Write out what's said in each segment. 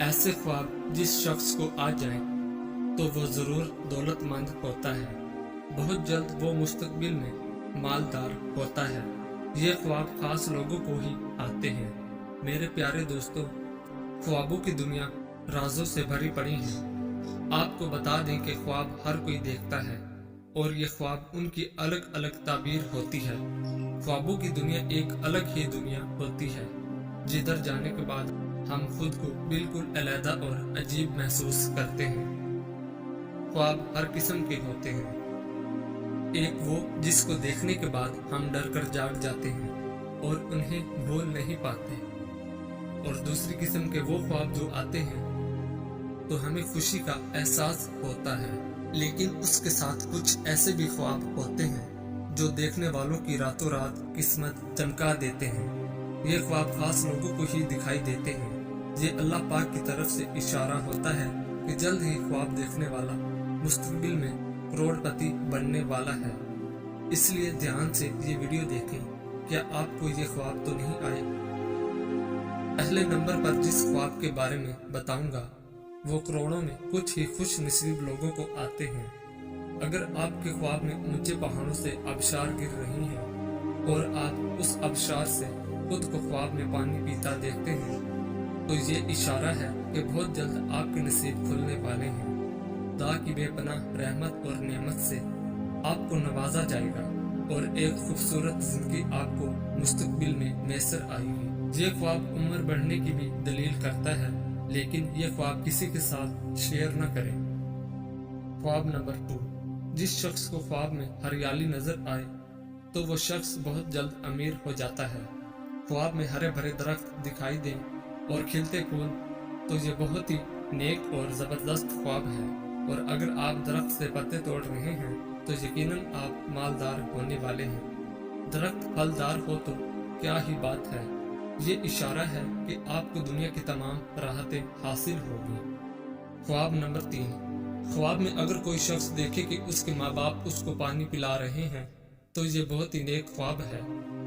ऐसे ख्वाब जिस शख्स को आ जाए तो वो ज़रूर दौलतमंद होता है। बहुत जल्द वो मुस्तकबिल में मालदार होता है। ये ख्वाब खास लोगों को ही आते हैं। मेरे प्यारे दोस्तों, ख्वाबों की दुनिया राजों से भरी पड़ी है। आपको बता दें कि ख्वाब हर कोई देखता है और ये ख्वाब उनकी अलग अलग ताबीर होती है। ख्वाबों की दुनिया एक अलग ही दुनिया होती है, जिधर जाने के बाद हम खुद को बिल्कुल अलग और अजीब महसूस करते हैं। ख्वाब हर किस्म के होते हैं। एक वो जिसको देखने के बाद हम डर कर जाग जाते हैं और उन्हें भूल नहीं पाते, और दूसरी किस्म के वो ख्वाब जो आते हैं तो हमें खुशी का एहसास होता है, लेकिन उसके साथ कुछ ऐसे भी ख्वाब होते हैं जो देखने वालों की रातों रात किस्मत चमका देते हैं। ये ख्वाब खास लोगों को ही दिखाई देते हैं। ये अल्लाह पाक की तरफ से इशारा होता है कि जल्द ही ख्वाब देखने वाला मुस्तकबिल में करोड़पति बनने वाला है। इसलिए ध्यान से ये वीडियो देखें। क्या आपको ये ख्वाब तो नहीं आए? पहले नंबर पर जिस ख्वाब के बारे में बताऊंगा वो करोड़ों में कुछ ही खुश नसीब लोगों को आते हैं। अगर आपके ख्वाब में ऊंचे पहाड़ों से आबशार गिर रही हैं और आप उस आबशार से खुद को ख्वाब में पानी पीता देखते हैं, तो ये इशारा है कि बहुत जल्द आपके नसीब खुलने वाले हैं। खुदा की बेपनाह रहमत और नेमत से आपको नवाजा जाएगा और एक खूबसूरत जिंदगी आपको मुस्तकबिल में मैसर आएगी। ये ख्वाब उम्र बढ़ने की भी दलील करता है, लेकिन ये ख्वाब किसी के साथ शेयर न करें। ख्वाब नंबर 2, जिस शख्स को ख्वाब में हरियाली नजर आए तो वो शख्स बहुत जल्द अमीर हो जाता है। ख्वाब में हरे भरे दरख्त दिखाई दें और खिलते फूल तो ये बहुत ही नेक और ज़बरदस्त ख्वाब है, और अगर आप दरख्त से पत्ते तोड़ रहे हैं तो यकीनन आप मालदार होने वाले हैं। दरख्त फलदार हो तो क्या ही बात है। ये इशारा है कि आपको दुनिया की तमाम राहतें हासिल होगी। ख्वाब नंबर 3, ख्वाब में अगर कोई शख्स देखे कि उसके माँ बाप उसको पानी पिला रहे हैं तो ये बहुत ही नेक ख्वाब है।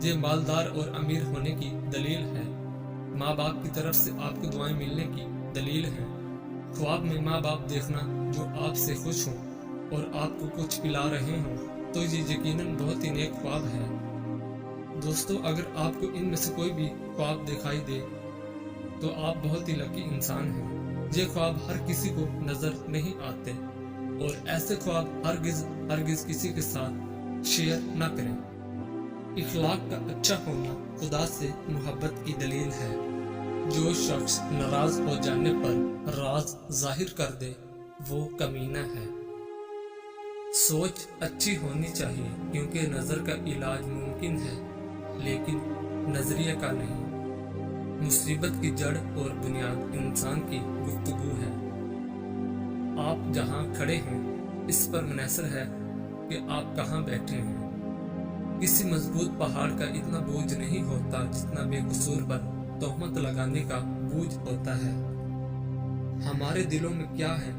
ये मालदार और अमीर होने की दलील है। माँ बाप की तरफ से आपको दुआएं मिलने की दलील है। ख्वाब में माँ बाप देखना जो आपसे खुश हों और आपको कुछ पिला रहे हों तो ये यकीनन बहुत ही नेक ख्वाब है। दोस्तों, अगर आपको इनमें से कोई भी ख्वाब दिखाई दे तो आप बहुत ही लकी इंसान हैं। ये ख्वाब हर किसी को नजर नहीं आते, और ऐसे ख्वाब हरगिज किसी के साथ शेयर न करें। इखलाक का अच्छा होना खुदा से मोहब्बत की दलील है। जो शख्स नाराज हो जाने पर राज जाहिर कर दे वो कमीना है। सोच अच्छी होनी चाहिए, क्योंकि नजर का इलाज मुमकिन है लेकिन नजरिए का नहीं। मुसीबत की जड़ और बुनियाद इंसान की गुफ्तगू है। आप जहां खड़े हैं इस पर मुनहसर है कि आप कहां बैठे हैं। किसी मजबूत पहाड़ का इतना बोझ नहीं होता जितना बेकसूर पर तोहमत लगाने का बोझ होता है। हमारे दिलों में क्या है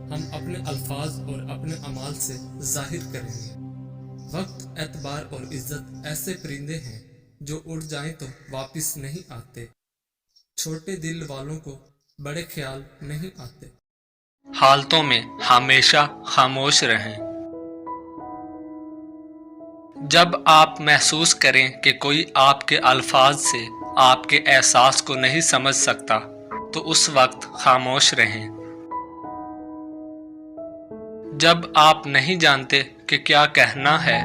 हम अपने अल्फाज और अपने अमाल से जाहिर करेंगे। वक्त, एतबार और इज्जत ऐसे परिंदे हैं जो उड़ जाएं तो वापस नहीं आते। छोटे दिल वालों को बड़े ख्याल नहीं आते। हालतों में हमेशा खामोश रहें। जब आप महसूस करें कि कोई आपके अल्फाज से आपके एहसास को नहीं समझ सकता तो उस वक्त खामोश रहें। जब आप नहीं जानते कि क्या कहना है,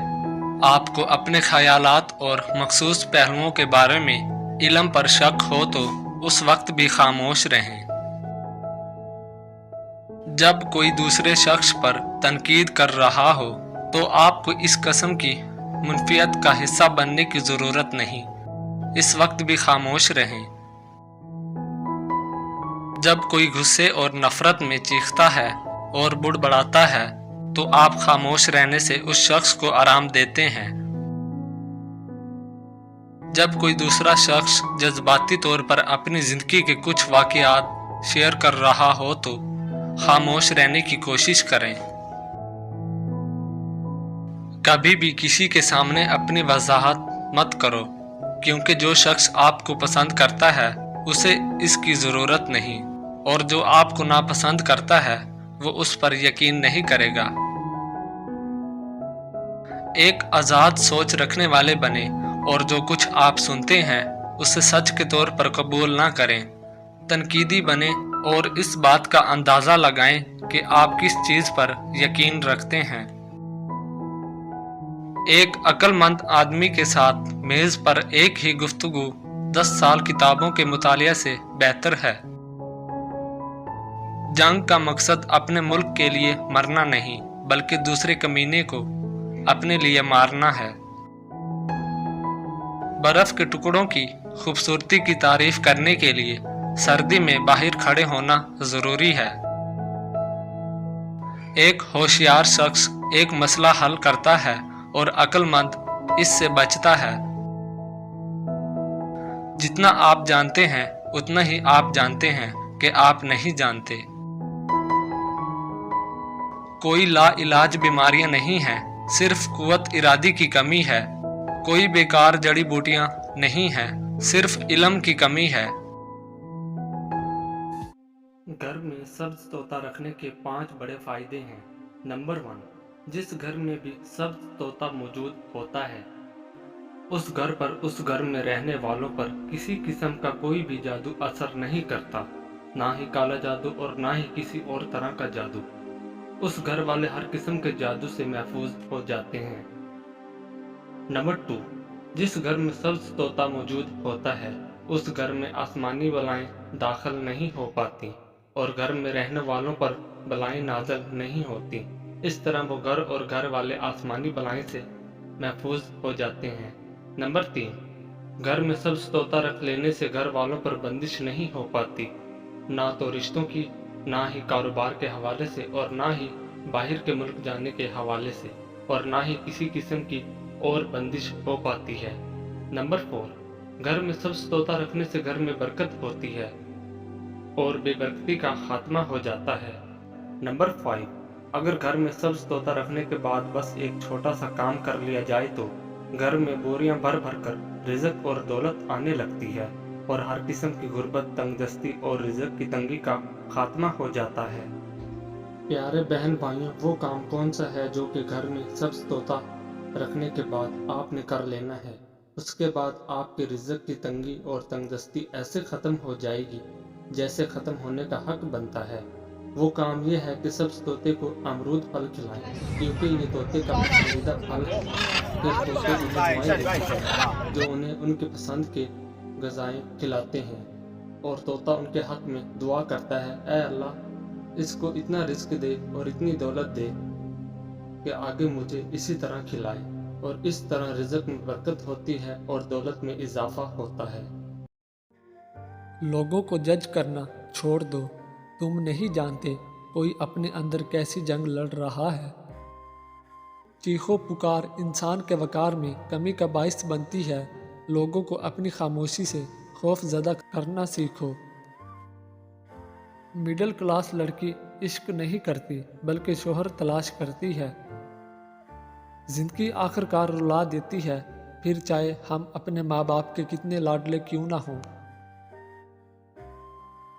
आपको अपने ख्यालात और मखसूस पहलुओं के बारे में इल्म पर शक हो तो उस वक्त भी खामोश रहें। जब कोई दूसरे शख्स पर तनकीद कर रहा हो तो आपको इस किस्म की मुनफियत का हिस्सा बनने की जरूरत नहीं, इस वक्त भी खामोश रहें। जब कोई गुस्से और नफरत में चीखता है और बुड़बड़ाता है तो आप खामोश रहने से उस शख्स को आराम देते हैं। जब कोई दूसरा शख्स जज्बाती तौर पर अपनी जिंदगी के कुछ वाकयात शेयर कर रहा हो तो खामोश रहने की कोशिश करें। कभी भी किसी के सामने अपनी वजाहत मत करो, क्योंकि जो शख्स आपको पसंद करता है उसे इसकी ज़रूरत नहीं। اور جو آپ کو ناپسند کرتا ہے وہ اس پر یقین نہیں کرے گا۔ ایک آزاد سوچ رکھنے والے بنیں اور جو کچھ آپ سنتے ہیں اسے سچ کے طور پر قبول نہ کریں۔ تنقیدی بنیں اور اس بات کا اندازہ لگائیں کہ آپ کس چیز پر یقین رکھتے ہیں۔ ایک عقل مند آدمی کے ساتھ میز پر ایک ہی گفتگو 10 سال کتابوں کے مطالعہ سے بہتر ہے۔ جنگ کا مقصد اپنے ملک کے لیے مرنا نہیں بلکہ دوسرے کمینے کو اپنے لیے مارنا ہے۔ برف کے ٹکڑوں کی خوبصورتی کی تعریف کرنے کے لیے سردی میں باہر کھڑے ہونا ضروری ہے۔ ایک ہوشیار شخص ایک مسئلہ حل کرتا ہے اور عقل مند اس سے بچتا ہے۔ جتنا آپ جانتے ہیں اتنا ہی آپ جانتے ہیں کہ آپ نہیں جانتے۔ کوئی لا علاج بیماریاں نہیں ہیں، صرف قوت ارادی کی کمی ہے۔ کوئی بیکار جڑی بوٹیاں نہیں ہیں، صرف علم کی کمی ہے۔ گھر میں سبز طوطا رکھنے کے 5 بڑے فائدے ہیں۔ نمبر 1، جس گھر میں بھی سبز طوطا موجود ہوتا ہے اس گھر پر اس گھر میں رہنے والوں پر کسی قسم کا کوئی بھی جادو اثر نہیں کرتا، نہ ہی کالا جادو اور نہ ہی کسی اور طرح کا جادو۔ اس گھر والے ہر قسم کے جادو سے محفوظ ہو جاتے ہیں۔ نمبر 2، جس گھر میں سبز طوطا موجود ہوتا ہے اس گھر میں آسمانی بلائیں داخل نہیں ہو پاتی اور گھر میں رہنے والوں پر بلائیں نازل نہیں ہوتی۔ اس طرح وہ گھر اور گھر والے آسمانی بلائیں سے محفوظ ہو جاتے ہیں۔ نمبر 3، گھر میں سبز طوطا رکھ لینے سے گھر والوں پر بندش نہیں ہو پاتی، نہ تو رشتوں کی، نہ ہی کاروبار کے حوالے سے اور نہ ہی باہر کے ملک جانے کے حوالے سے، اور نہ ہی کسی قسم کی اور بندش ہو پاتی ہے۔ نمبر 4، گھر میں سبز طوطا رکھنے سے گھر میں برکت ہوتی ہے اور بے برکتی کا خاتمہ ہو جاتا ہے۔ نمبر 5، اگر گھر میں سبز طوطا رکھنے کے بعد بس ایک چھوٹا سا کام کر لیا جائے تو گھر میں بوریاں بھر بھر کر رزق اور دولت آنے لگتی ہے اور ہر قسم کی غربت، تنگ دستی اور رزق کی تنگی کا خاتمہ ہو جاتا ہے۔ پیارے بہن بھائیوں، وہ کام کون سا ہے جو کہ گھر میں سبز طوطا رکھنے کے بعد آپ نے کر لینا ہے؟ اس کے بعد آپ کے رزق کی تنگی اور تنگ دستی ایسے ختم ہو جائے گی جیسے ختم ہونے کا حق بنتا ہے۔ وہ کام یہ ہے کہ سبز طوطے کو امرود پھل کھلائیں، کیونکہ یہ طوطے کا پسندیدہ پھل ہے۔ پھر طوطے انہیں دعائیں دیتے ہیں جو انہیں ان کی پسند کے غذائیں کھلاتے ہیں، اور طوطا ان کے حق میں دعا کرتا ہے، اے اللہ اس کو اتنا رزق دے اور اتنی دولت دے کہ آگے مجھے اسی طرح کھلائے، اور اس طرح رزق میں برکت ہوتی ہے اور دولت میں اضافہ ہوتا ہے۔ لوگوں کو جج کرنا چھوڑ دو، تم نہیں جانتے کوئی اپنے اندر کیسی جنگ لڑ رہا ہے۔ چیخو پکار انسان کے وقار میں کمی کا باعث بنتی ہے۔ لوگوں کو اپنی خاموشی سے خوف زدہ کرنا سیکھو۔ مڈل کلاس لڑکی عشق نہیں کرتی بلکہ شوہر تلاش کرتی ہے۔ زندگی آخر کار رلا دیتی ہے، پھر چاہے ہم اپنے ماں باپ کے کتنے لاڈلے کیوں نہ ہوں۔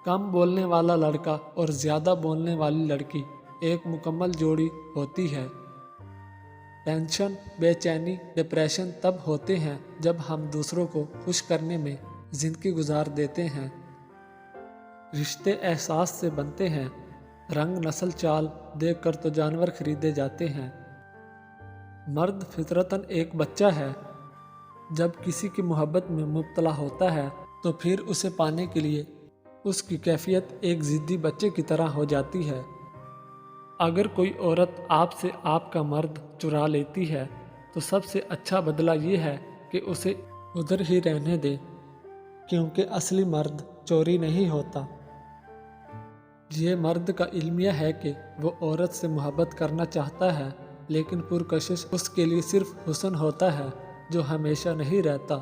کم بولنے والا لڑکا اور زیادہ بولنے والی لڑکی ایک مکمل جوڑی ہوتی ہے۔ ٹینشن، بے چینی، ڈپریشن تب ہوتے ہیں جب ہم دوسروں کو خوش کرنے میں زندگی گزار دیتے ہیں۔ رشتے احساس سے بنتے ہیں، رنگ نسل چال دیکھ کر تو جانور خریدے جاتے ہیں۔ مرد فطرتاً ایک بچہ ہے، جب کسی کی محبت میں مبتلا ہوتا ہے تو پھر اسے پانے کے لیے اس کی کیفیت ایک ضدی بچے کی طرح ہو جاتی ہے۔ اگر کوئی عورت آپ سے آپ کا مرد چرا لیتی ہے تو سب سے اچھا بدلہ یہ ہے کہ اسے ادھر ہی رہنے دے، کیونکہ اصلی مرد چوری نہیں ہوتا۔ یہ مرد کا المیہ ہے کہ وہ عورت سے محبت کرنا چاہتا ہے، لیکن پرکشش اس کے لیے صرف حسن ہوتا ہے جو ہمیشہ نہیں رہتا۔